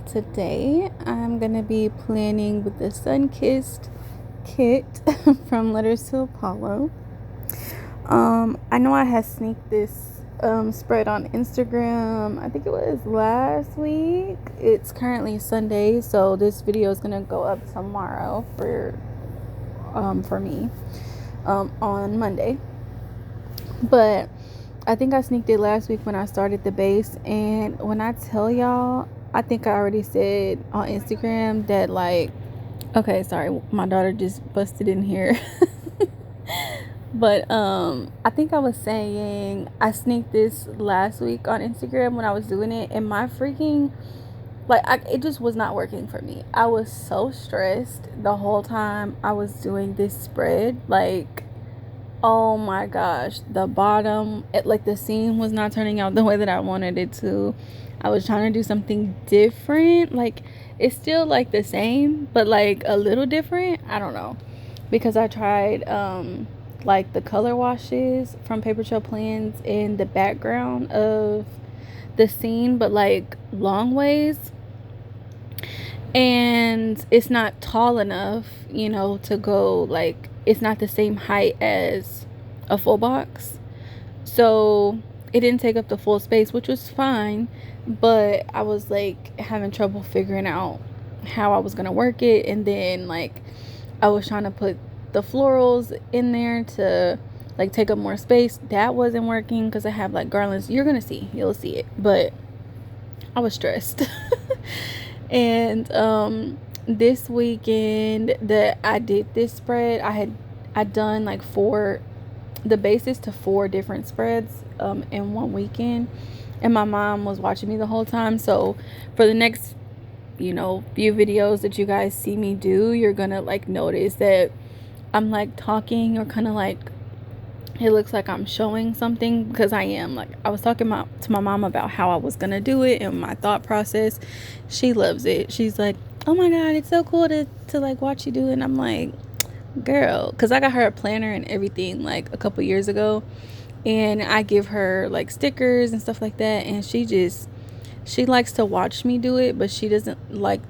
today I'm gonna be planning with the Sun-Kissed kit from Letters to Apollo. I know I had sneaked this spread on Instagram. I think it was last week. It's currently Sunday, so this video is gonna go up tomorrow for me on Monday. But I think I sneaked it last week when I started the base, and when I tell y'all, I think I already said on Instagram that, like, okay, sorry, my daughter just busted in here. But I think I was saying I sneaked this last week on Instagram when I was doing it, and my freaking, like, it just was not working for me. I was so stressed the whole time I was doing this spread. Like, oh my gosh, the bottom, like, the seam was not turning out the way that I wanted it to. I was trying to do something different. Like, it's still like the same, but like a little different. I don't know, because I tried like the color washes from Paper Trail Plans in the background of the scene, but like long ways, and it's not tall enough, to go, like, it's not the same height as a full box, so it didn't take up the full space, which was fine, but I was like having trouble figuring out how I was gonna work it. And then, like, I was trying to put the florals in there to like take up more space. That wasn't working because I have like garlands. You'll see it, but I was stressed. And this weekend that I did this spread, I'd done like the basis to 4 different spreads in one weekend, and my mom was watching me the whole time. So for the next few videos that you guys see me do, you're gonna like notice that I'm like talking, or kind of like it looks like I'm showing something, because I am. Like, I was talking to my mom about how I was gonna do it and my thought process. She loves it. She's like, oh my god, it's so cool to like watch you do it. And I'm like, girl, because I got her a planner and everything like a couple years ago, and I give her like stickers and stuff like that, and she likes to watch me do it, but she doesn't like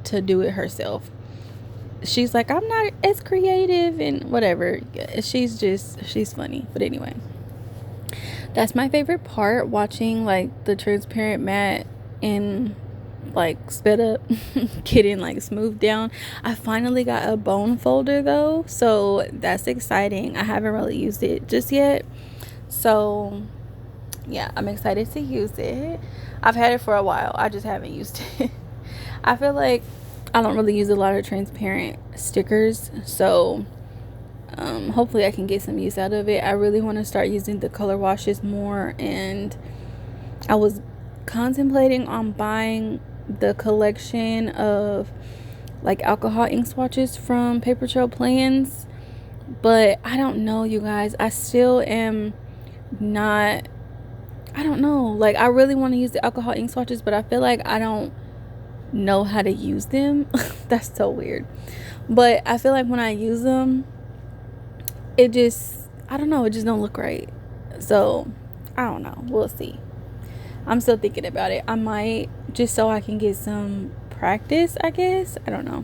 to do it herself. She's like, I'm not as creative and whatever. She's funny. But anyway, that's my favorite part, watching like the transparent mat and like sped up getting like smoothed down. I finally got a bone folder though, so that's exciting. I haven't really used it just yet, so yeah, I'm excited to use it. I've had it for a while, I just haven't used it. I feel like I don't really use a lot of transparent stickers, so hopefully I can get some use out of it. I really want to start using the color washes more, and I was contemplating on buying the collection of like alcohol ink swatches from Paper Trail Plans, but I don't know, you guys. I still am not, I don't know, like, I really want to use the alcohol ink swatches, but I feel like I don't know how to use them. That's so weird, but I feel like when I use them, I don't know, it just don't look right. So I don't know, we'll see. I'm still thinking about it. I might, just so I can get some practice, I guess. I don't know,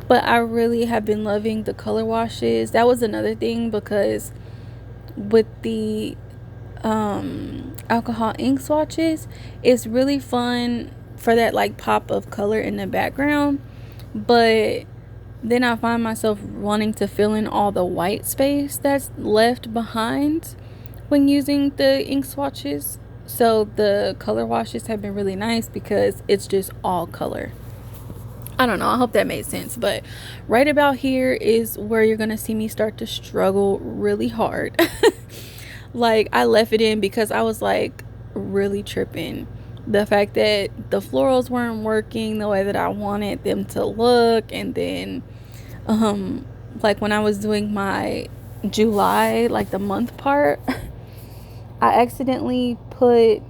but I really have been loving the color washes. That was another thing, because with the alcohol ink swatches, it's really fun for that like pop of color in the background, but then I find myself wanting to fill in all the white space that's left behind when using the ink swatches. So the color washes have been really nice because it's just all color. I don't know, I hope that made sense, but right about here is where you're gonna see me start to struggle really hard. Like, I left it in because I was like really tripping. The fact that the florals weren't working the way that I wanted them to look, and then like when I was doing my July, like the month part, I accidentally put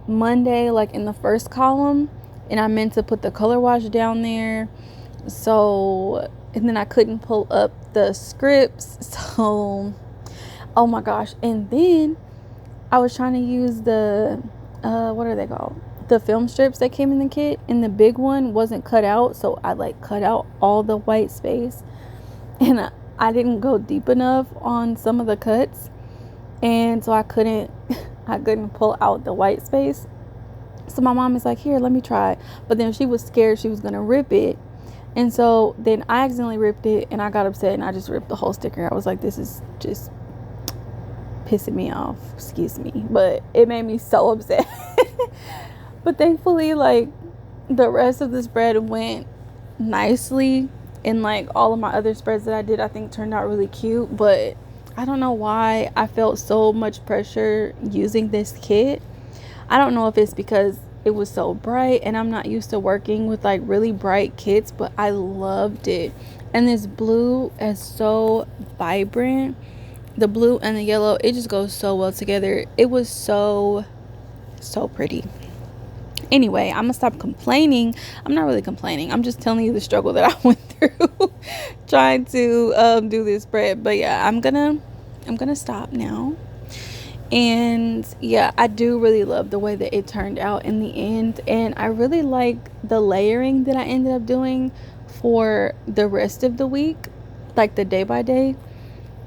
Monday like in the first column, and I meant to put the color wash down there, so, and then I couldn't pull up the scripts, so oh my gosh. And then I was trying to use the what are they called, the film strips that came in the kit, and the big one wasn't cut out, so I like cut out all the white space, and I didn't go deep enough on some of the cuts, and so I couldn't pull out the white space. So my mom is like, here, let me try. But then she was scared she was gonna rip it, and so then I accidentally ripped it, and I got upset, and I just ripped the whole sticker. I was like, this is just pissing me off, excuse me, but it made me so upset. But thankfully, like, the rest of the spread went nicely, and like all of my other spreads that I did, I think turned out really cute. But I don't know why I felt so much pressure using this kit. I don't know if it's because it was so bright and I'm not used to working with like really bright kits, but I loved it. And this blue is so vibrant. The blue and the yellow, it just goes so well together. It was so pretty. Anyway, I'm gonna stop complaining. I'm not really complaining, I'm just telling you the struggle that I went through trying to do this spread. But yeah, I'm gonna stop now. And yeah, I do really love the way that it turned out in the end, and I really like the layering that I ended up doing for the rest of the week, like the day by day.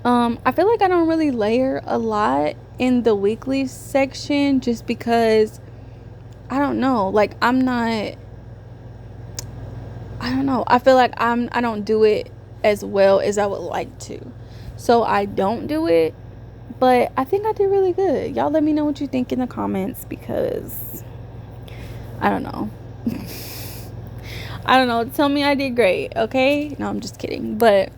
I feel like I don't really layer a lot in the weekly section, just because I don't know, like I don't know, I feel like I don't do it as well as I would like to, so I don't do it. But I think I did really good. Y'all let me know what you think in the comments, because I don't know. I don't know, tell me I did great, okay? No, I'm just kidding. But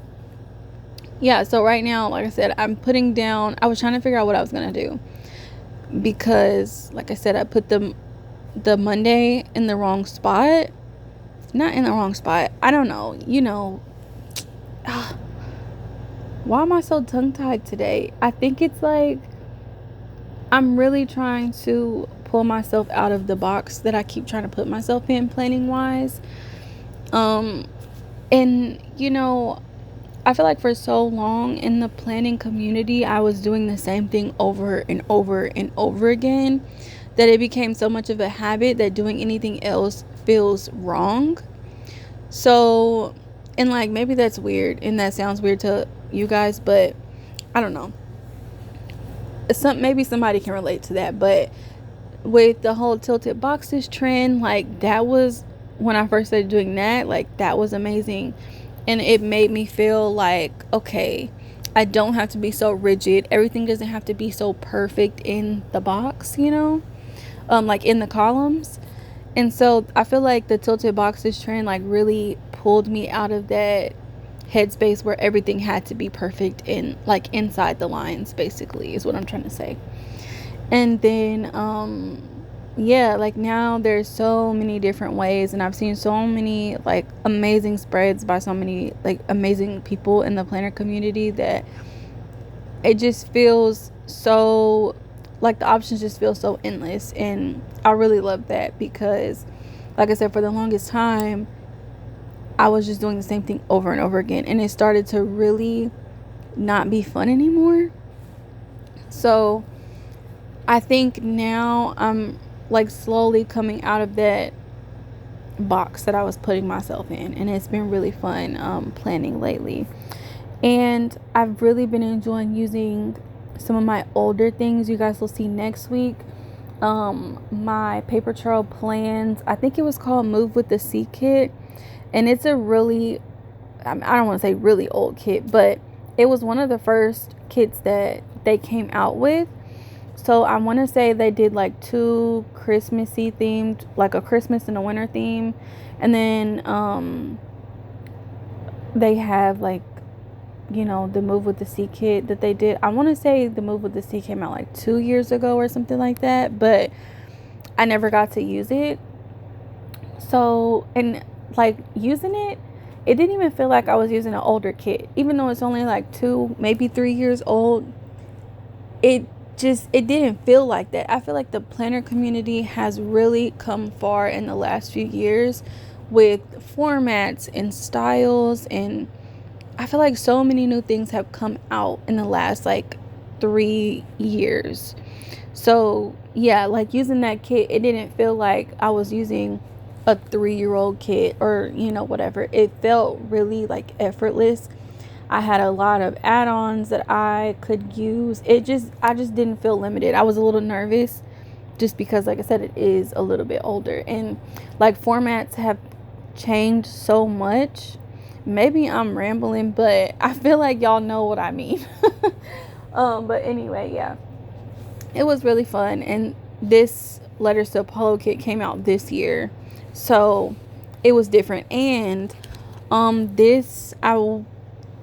yeah, so right now, like I said, I'm putting down, I was trying to figure out what I was gonna do, because like I said, I put the Monday in the wrong spot. Not in the wrong spot, I don't know, you know. Why am I so tongue-tied today? I think it's like I'm really trying to pull myself out of the box that I keep trying to put myself in, planning wise. And you know, I feel like for so long in the planning community, I was doing the same thing over and over and over again, that it became so much of a habit that doing anything else feels wrong. So, and like, maybe that's weird and that sounds weird to you guys, but I don't know. Maybe somebody can relate to that. But with the whole tilted boxes trend, like, that was when I first started doing that. Like, that was amazing, and it made me feel like, okay, I don't have to be so rigid. Everything doesn't have to be so perfect in the box, you know, like in the columns. And so I feel like the tilted boxes trend like really pulled me out of that headspace where everything had to be perfect in, like, inside the lines, basically, is what I'm trying to say. And then yeah, like, now there's so many different ways, and I've seen so many like amazing spreads by so many like amazing people in the planner community, that it just feels so, like, the options just feel so endless. And I really love that, because like I said, for the longest time I was just doing the same thing over and over again, and it started to really not be fun anymore. So I think now I'm like slowly coming out of that box that I was putting myself in, and it's been really fun planning lately. And I've really been enjoying using some of my older things. You guys will see next week my paper trail plans. I think it was called Move with the C kit, and it's a really, I don't want to say really old kit, but it was one of the first kits that they came out with. So I want to say they did like 2 Christmassy themed, like a Christmas and a winter theme, and then they have, like, you know, the Move with the C kit that they did. I want to say the Move with the C came out like 2 years ago or something like that, but I never got to use it. So, and like, using it, it didn't even feel like I was using an older kit, even though it's only like 2, maybe 3 years old. It didn't feel like that. I feel like the planner community has really come far in the last few years with formats and styles, and I feel like so many new things have come out in the last like 3 years. So yeah, like using that kit, it didn't feel like I was using a 3-year-old kit or whatever. It felt really like effortless. I had a lot of add-ons that I could use. I just didn't feel limited. I was a little nervous just because, like I said, it is a little bit older, and like formats have changed so much. Maybe I'm rambling, but I feel like y'all know what I mean. But anyway, yeah, it was really fun. And this Letters to Apollo kit came out this year, so it was different. And this I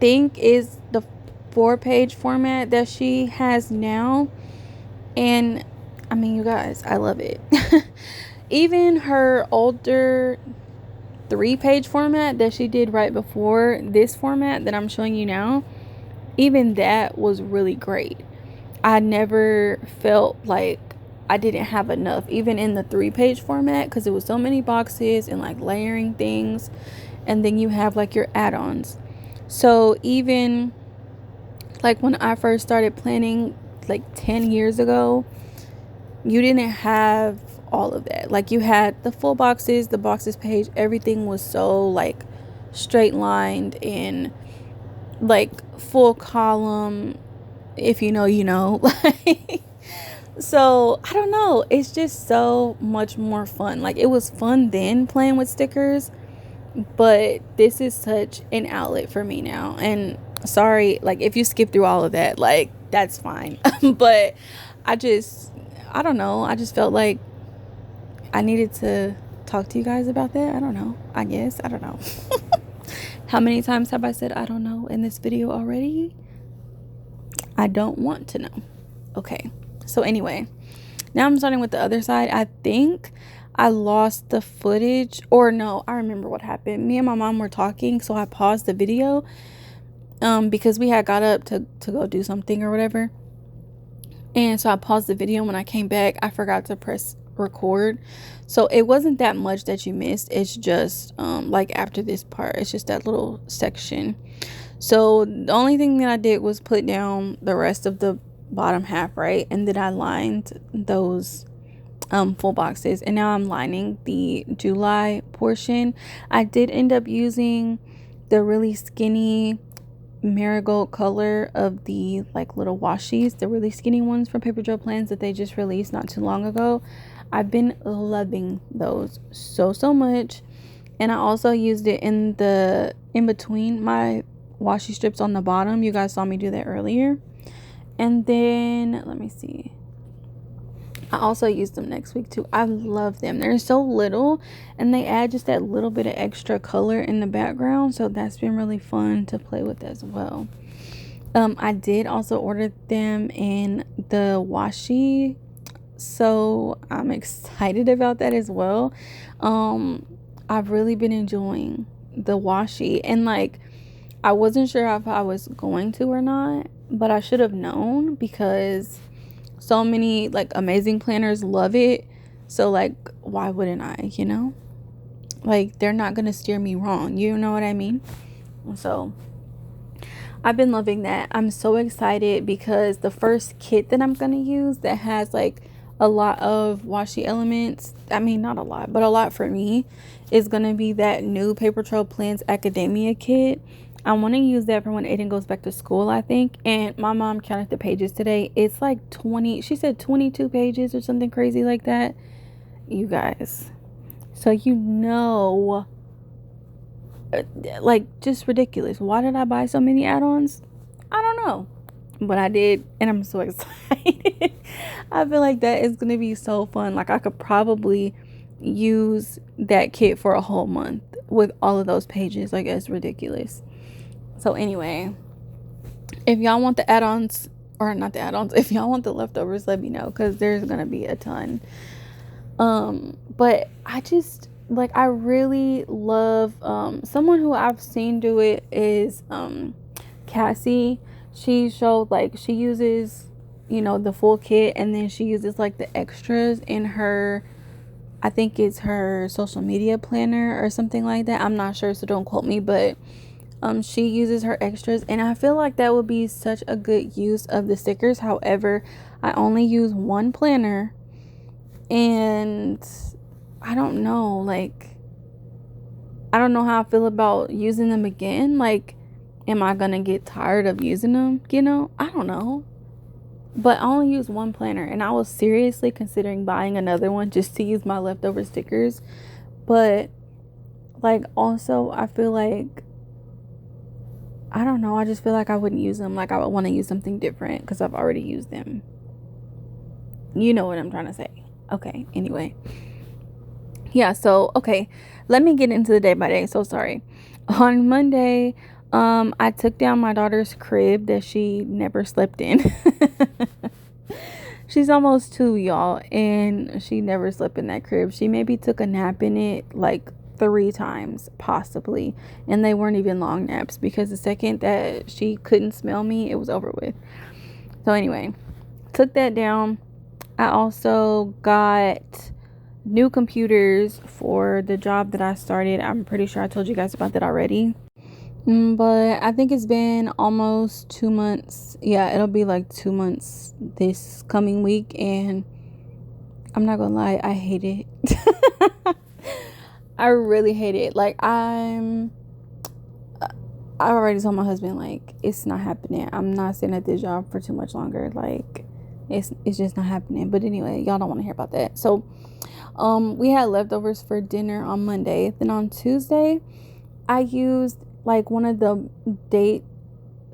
think is the 4-page format that she has now. And I mean, you guys, I love it. Even her older 3-page format that she did right before this format that I'm showing you now, even that was really great. I never felt like I didn't have enough, even in the 3-page format, because it was so many boxes and like layering things, and then you have like your add-ons. So even like when I first started planning like 10 years ago, you didn't have all of that. Like you had the full boxes, the boxes page, everything was so like straight lined and like full column. If you know, you know. Like, so I don't know, it's just so much more fun. Like it was fun then playing with stickers, but this is such an outlet for me now. And sorry, like if you skip through all of that, like that's fine. But I don't know, I just felt like I needed to talk to you guys about that. I don't know, I guess, I don't know. How many times have I said I don't know in this video already? I don't want to know. Okay, so anyway, now I'm starting with the other side. I think I lost the footage, or no, I remember what happened. Me and my mom were talking, so I paused the video because we had got up to go do something or whatever. And so I paused the video. When I came back, I forgot to press record. So it wasn't that much that you missed. It's just like after this part, it's just that little section. So the only thing that I did was put down the rest of the bottom half, right? And then I lined those full boxes, and now I'm lining the July portion. I did end up using the really skinny marigold color of the like little washies, the really skinny ones from Paper Joe Plans that they just released not too long ago. I've been loving those so much. And I also used it in between my washi strips on the bottom. You guys saw me do that earlier. And then let me see, I also used them next week too. I love them. They're so little and they add just that little bit of extra color in the background, so that's been really fun to play with as well. I did also order them in the washi, so I'm excited about that as well. I've really been enjoying the washi, and like I wasn't sure if I was going to or not, but I should have known because so many like amazing planners love it. So like why wouldn't I, like they're not gonna steer me wrong, you know what I mean? So I've been loving that. I'm so excited because the first kit that I'm gonna use that has like a lot of washi elements, I mean not a lot, but a lot for me, is gonna be that new Paper Trail Plans Academia kit. I want to use that for when Aiden goes back to school, I think. And my mom counted the pages today. It's like 20, she said 22 pages or something crazy like that, you guys. So like just ridiculous. Why did I buy so many add-ons? I don't know, but I did, and I'm so excited. I feel like that is gonna be so fun. Like I could probably use that kit for a whole month with all of those pages. Like it's ridiculous. So anyway, if y'all want the add-ons, or not the add-ons, if y'all want the leftovers, let me know, because there's gonna be a ton. But I just like, I really love someone who I've seen do it is Cassie. She showed like she uses the full kit, and then she uses like the extras in her, I think it's her social media planner or something like that. I'm not sure, so don't quote me, but She uses her extras, and I feel like that would be such a good use of the stickers. However, I only use one planner, and I don't know, like, I don't know how I feel about using them again. Like, am I gonna get tired of using them? I don't know. But I only use one planner, and I was seriously considering buying another one just to use my leftover stickers. But, like, also, I feel like, I don't know, I just feel like I wouldn't use them. Like, I would want to use something different because I've already used them. You know what I'm trying to say. Okay, anyway. Yeah, so, okay, let me get into the day by day. So sorry. On Monday, I took down my daughter's crib that she never slept in. She's almost 2, y'all, and she never slept in that crib. She maybe took a nap in it like 3 times, possibly, and they weren't even long naps, because the second that she couldn't smell me, it was over with. So anyway, took that down. I also got new computers for the job that I started. I'm pretty sure I told you guys about that already. But I think it's been almost 2 months. Yeah, it'll be like 2 months this coming week, and I'm not gonna lie, I hate it. I really hate it. Like, I already told my husband, like, it's not happening. I'm not staying at this job for too much longer. Like, it's just not happening. But anyway, y'all don't want to hear about that. So we had leftovers for dinner on Monday. Then on Tuesday, I used like one of the date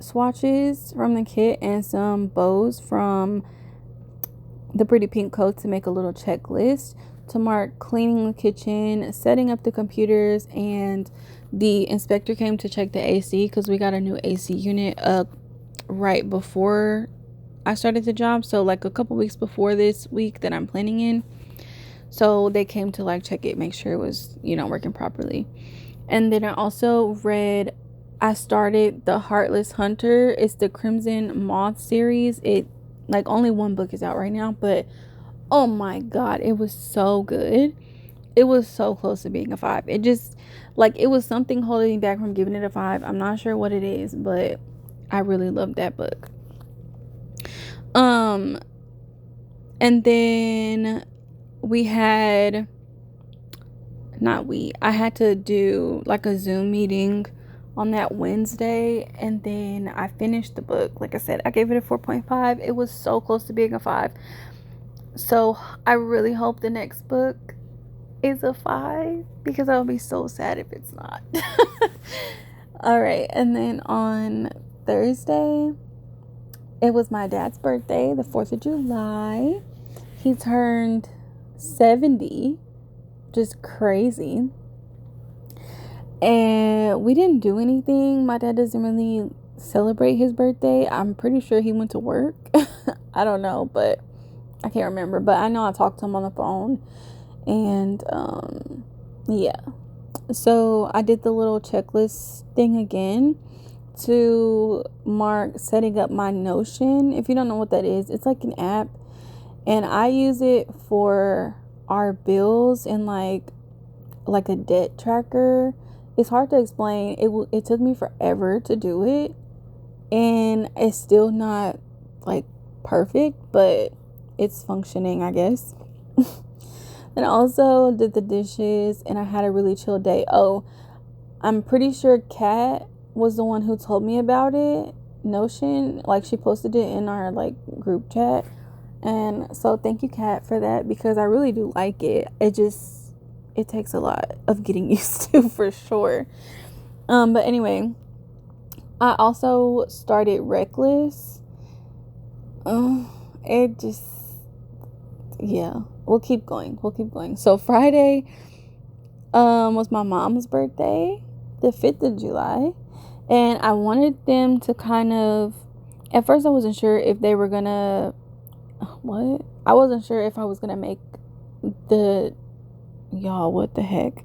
swatches from the kit and some bows from the Pretty Pink Coat to make a little checklist to mark cleaning the kitchen, setting up the computers, and the inspector came to check the AC because we got a new AC unit up right before I started the job. So like a couple weeks before this week that I'm planning in. So they came to like check it, make sure it was, working properly. And then I also I started The Heartless Hunter. It's the Crimson Moth series. It, like, only one book is out right now, but oh my God, it was so good. It was so close to being a 5. It just, like, it was something holding me back from giving it a 5. I'm not sure what it is, but I really loved that book. And then I had to do like a Zoom meeting on that Wednesday, and then I finished the book. Like I said, I gave it a 4.5. It was so close to being a 5. So I really hope the next book is a 5, because I would be so sad if it's not. All right, and then on Thursday, it was my dad's birthday, the 4th of July. He turned 70. Just crazy. And we didn't do anything. My dad doesn't really celebrate his birthday. I'm pretty sure he went to work. I don't know, but I can't remember. But I know I talked to him on the phone. And yeah. So I did the little checklist thing again to mark setting up my Notion. If you don't know what that is, it's like an app, and I use it for our bills and like a debt tracker. It's hard to explain. It took me forever to do it, and it's still not like perfect, but it's functioning, I guess. And I also did the dishes, and I had a really chill day. Oh, I'm pretty sure Kat was the one who told me about it, Notion. Like, she posted it in our like group chat. And so thank you, Kat, for that, because I really do like it. It takes a lot of getting used to, for sure. But anyway, I also started Reckless. We'll keep going. So Friday was my mom's birthday, the 5th of July. And I wanted them to kind of, at first I wasn't sure if they were gonna, I wasn't sure if I was gonna make what the heck?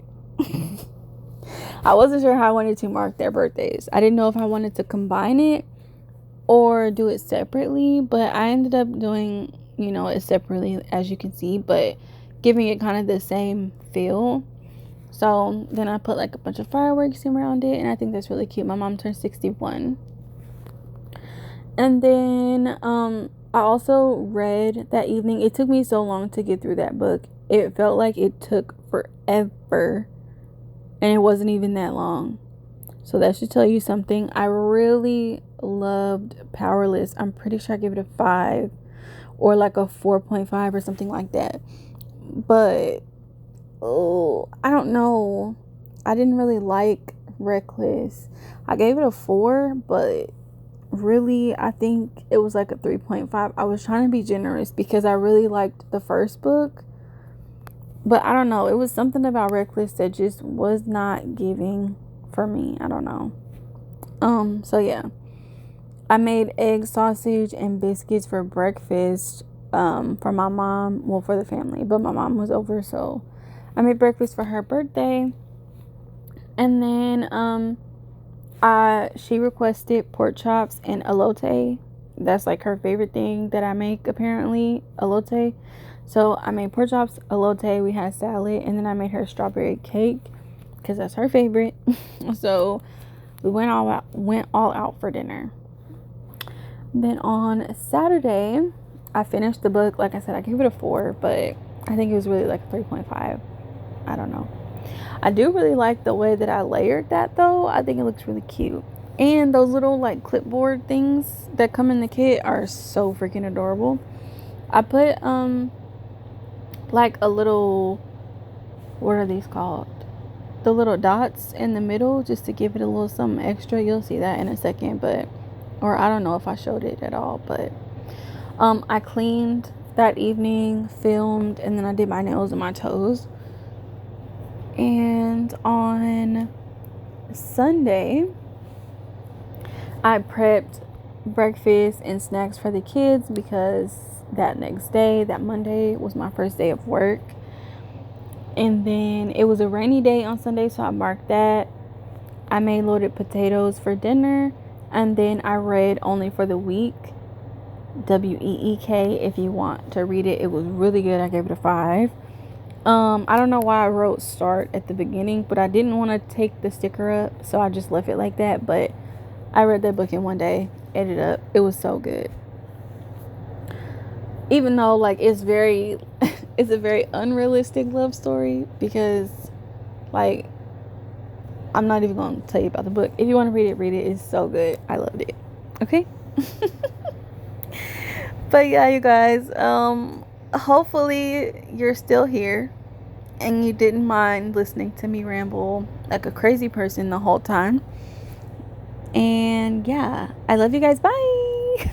I wasn't sure how I wanted to mark their birthdays. I didn't know if I wanted to combine it or do it separately, but I ended up doing, it separately, as you can see, but giving it kind of the same feel. So then I put like a bunch of fireworks around it, and I think that's really cute. My mom turned 61. And then I also read that evening. It took me so long to get through that book. It felt like it took forever, and it wasn't even that long. So that should tell you something. I really loved Powerless. I'm pretty sure I gave it a 5 or like a 4.5 or something like that. But I don't know. I didn't really like Reckless. I gave it a 4, but really I think it was like a 3.5. I was trying to be generous because I really liked the first book. But I don't know. It was something about Reckless that just was not giving for me. I don't know. So yeah. I made egg, sausage, and biscuits for breakfast for my mom. Well, for the family. But my mom was over, so I made breakfast for her birthday. And then she requested pork chops and elote. That's like her favorite thing that I make, apparently, elote. So I made pork chops, elote, we had salad, and then I made her strawberry cake because that's her favorite. So we went all out for dinner. Then on Saturday, I finished the book. Like I said, I gave it a 4, but I think it was really like a 3.5. I don't know. I do really like the way that I layered that, though. I think it looks really cute. And those little like clipboard things that come in the kit are so freaking adorable. I put like a little, what are these called? The little dots in the middle just to give it a little something extra. You'll see that in a second, but or I don't know if I showed it at all, but I cleaned that evening, filmed, and then I did my nails and my toes. And on Sunday, I prepped breakfast and snacks for the kids because that next day, that Monday, was my first day of work. And then it was a rainy day on Sunday, so I marked that. I made loaded potatoes for dinner. And then I read Only for the Week, WEEK, if you want to read it. It was really good. I gave it a 5. I don't know why I wrote start at the beginning, but I didn't want to take the sticker up, so I just left it like that. But I read that book in one day, ate it up. It was so good. Even though like it's a very unrealistic love story, because like I'm not even going to tell you about the book. If you want to read it, it's so good. I loved it. Okay. But yeah, you guys, hopefully you're still here and you didn't mind listening to me ramble like a crazy person the whole time. And yeah, I love you guys. Bye.